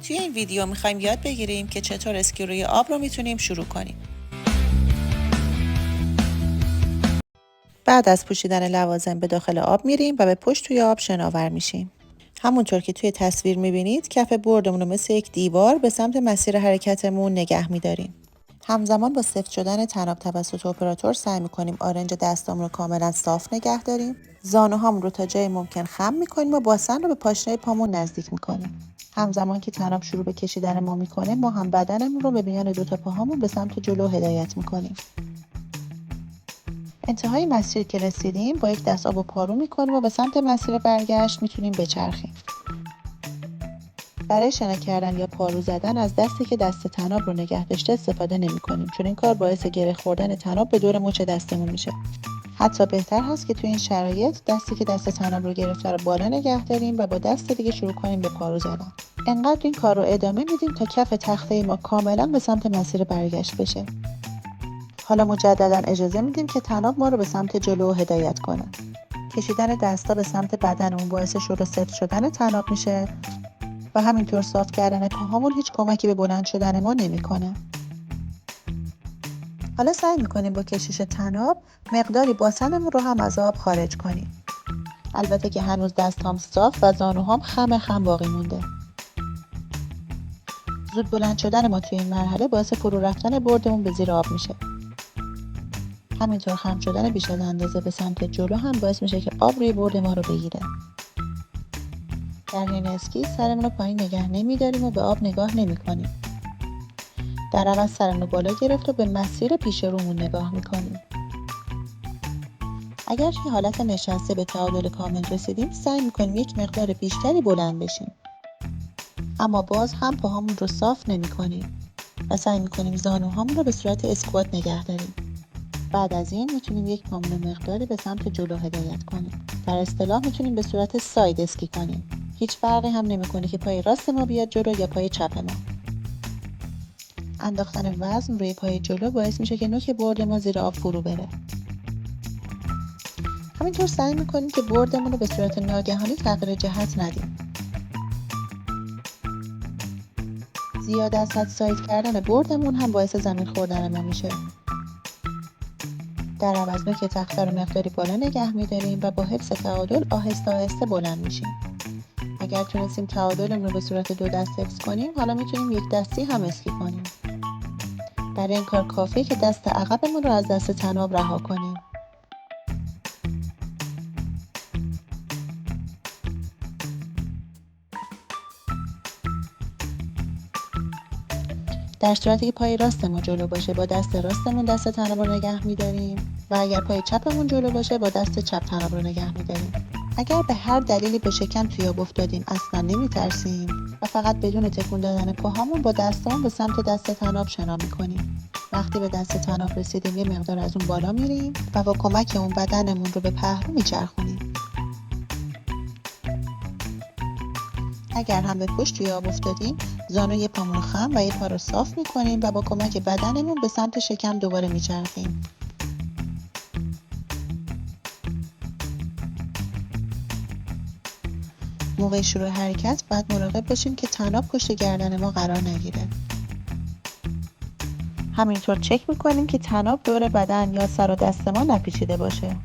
توی این ویدیو میخوایم یاد بگیریم که چطور اسکی روی آب رو میتونیم شروع کنیم. بعد از پوشیدن لوازم به داخل آب میریم و به پشت توی آب شناور میشیم. همونطور که توی تصویر میبینید کف بردمون رو مثل یک دیوار به سمت مسیر حرکتمون نگه میداریم. همزمان با سفت شدن طناب توسط اپراتور سعی میکنیم آرنج دستامون رو کاملا صاف نگه داریم. زانوهامون رو تا جای ممکن خم میکنیم و باسن رو به پاشنه پامون نزدیک میکنیم. همزمان که طناب شروع به کشیدن ما میکنه ما هم بدنمون رو به میان دوتا پاهامون به سمت جلو هدایت میکنیم. انتهای مسیر که رسیدیم با یک دست آب و پارو میکنیم و به سمت مسیر برگشت میتونیم بچرخیم. برای شنا کردن یا پارو زدن از دستی که دست طناب رو نگه داشته استفاده نمی کنیم چون این کار باعث گره خوردن طناب به دور مچ دستمون میشه. حتی بهتر هست که توی این شرایط دستی که دست طناب رو گرفته رو بالا نگه داریم و با دست دیگه شروع کنیم به پارو زدن. انقدر این کار رو ادامه میدیم تا کف تخته ما کاملا به سمت مسیر برگشت بشه. حالا مجددا اجازه میدیم که طناب ما رو به سمت جلو هدایت کنه. کشیدن دستا به سمت بدنمون باعث شروع سفت شدن طناب میشه و همینطور صاف کردن پاهامون هیچ کمکی به بلند شدن ما نمیکنه. حالا سعی میکنیم با کشش طناب مقداری باسنمون رو هم از آب خارج کنیم. البته که هنوز دستام صاف و زانوهام خم باقی مونده. زود بلند شدن ما توی این مرحله باعث فرو رفتن بردمون به زیر آب میشه. همینطور خم شدن بیش از اندازه به سمت جلو هم باعث میشه که آب روی برد ما رو بگیره. در حین اسکی سرمون رو پایین نگه نمیداریم و به آب نگاه نمیکنیم. در عوض سرمون رو بالا گرفت و به مسیر پیش رومون نگاه میکنیم. اگر توی حالت نشسته به تعادل کامل رسیدیم سعی میکنیم یک مقدار بیشتری بلند بشیم. اما باز هم پاهامون رو صاف نمیکنیم و سعی میکنیم زانوهامون رو به صورت اسکوات نگه داریم. بعد از این میتونیم یک پامون رو مقداری به سمت جلو هدایت کنیم. در اصطلاح میتونیم به صورت ساید اسکی کنیم. هیچ فرقی هم نمیکنه که پای راست ما بیاد جلو یا پای چپ ما. انداختن وزن روی پای جلو باعث میشه که نوک برد ما زیر آب فرو بره. همینطور سعی میکنیم که بردمون رو به صورت ناگهانی تغییر جهت ندیم. زیاد از حد ساید کردن بردمون هم باعث زمین خوردن ما میشه. در عوض نوک تخته رو مقداری بالا نگه میداریم و با حفظ تعادل آهسته آهسته بلند میشیم. اگر تونستیم تعادلمون رو به صورت دو دست حفظ کنیم حالا میتونیم یک دستی هم اسکی کنیم. برای این کار کافیه که دست عقبمون رو از دست طناب رها کنیم. در صورتی که پای راست ما جلو باشه با دست راستمون دست طناب رو نگه میداریم و اگر پای چپمون جلو باشه با دست چپ طناب رو نگه میداریم. اگر به هر دلیلی با شکم توی آب افتادیم اصلا نمیترسیم و فقط بدون تکون دادن پاهامون با دستمون به سمت دست طناب شنا میکنیم. وقتی به دست طناب رسیدیم یه مقدار از اون بالا میریم و با کمک اون بدنمون رو به پهلو میچرخونیم. اگر هم به پشت توی آب افتادیم زانوی پامون رو خم و یه پا رو صاف میکنیم و با کمک بدنمون به سمت شکم دوباره میچرخیم. موقع شروع حرکت باید مراقب باشیم که طناب پشت گردن ما قرار نگیره. همینطور چک میکنیم که طناب دور بدن یا سر و دست ما نپیچیده باشه.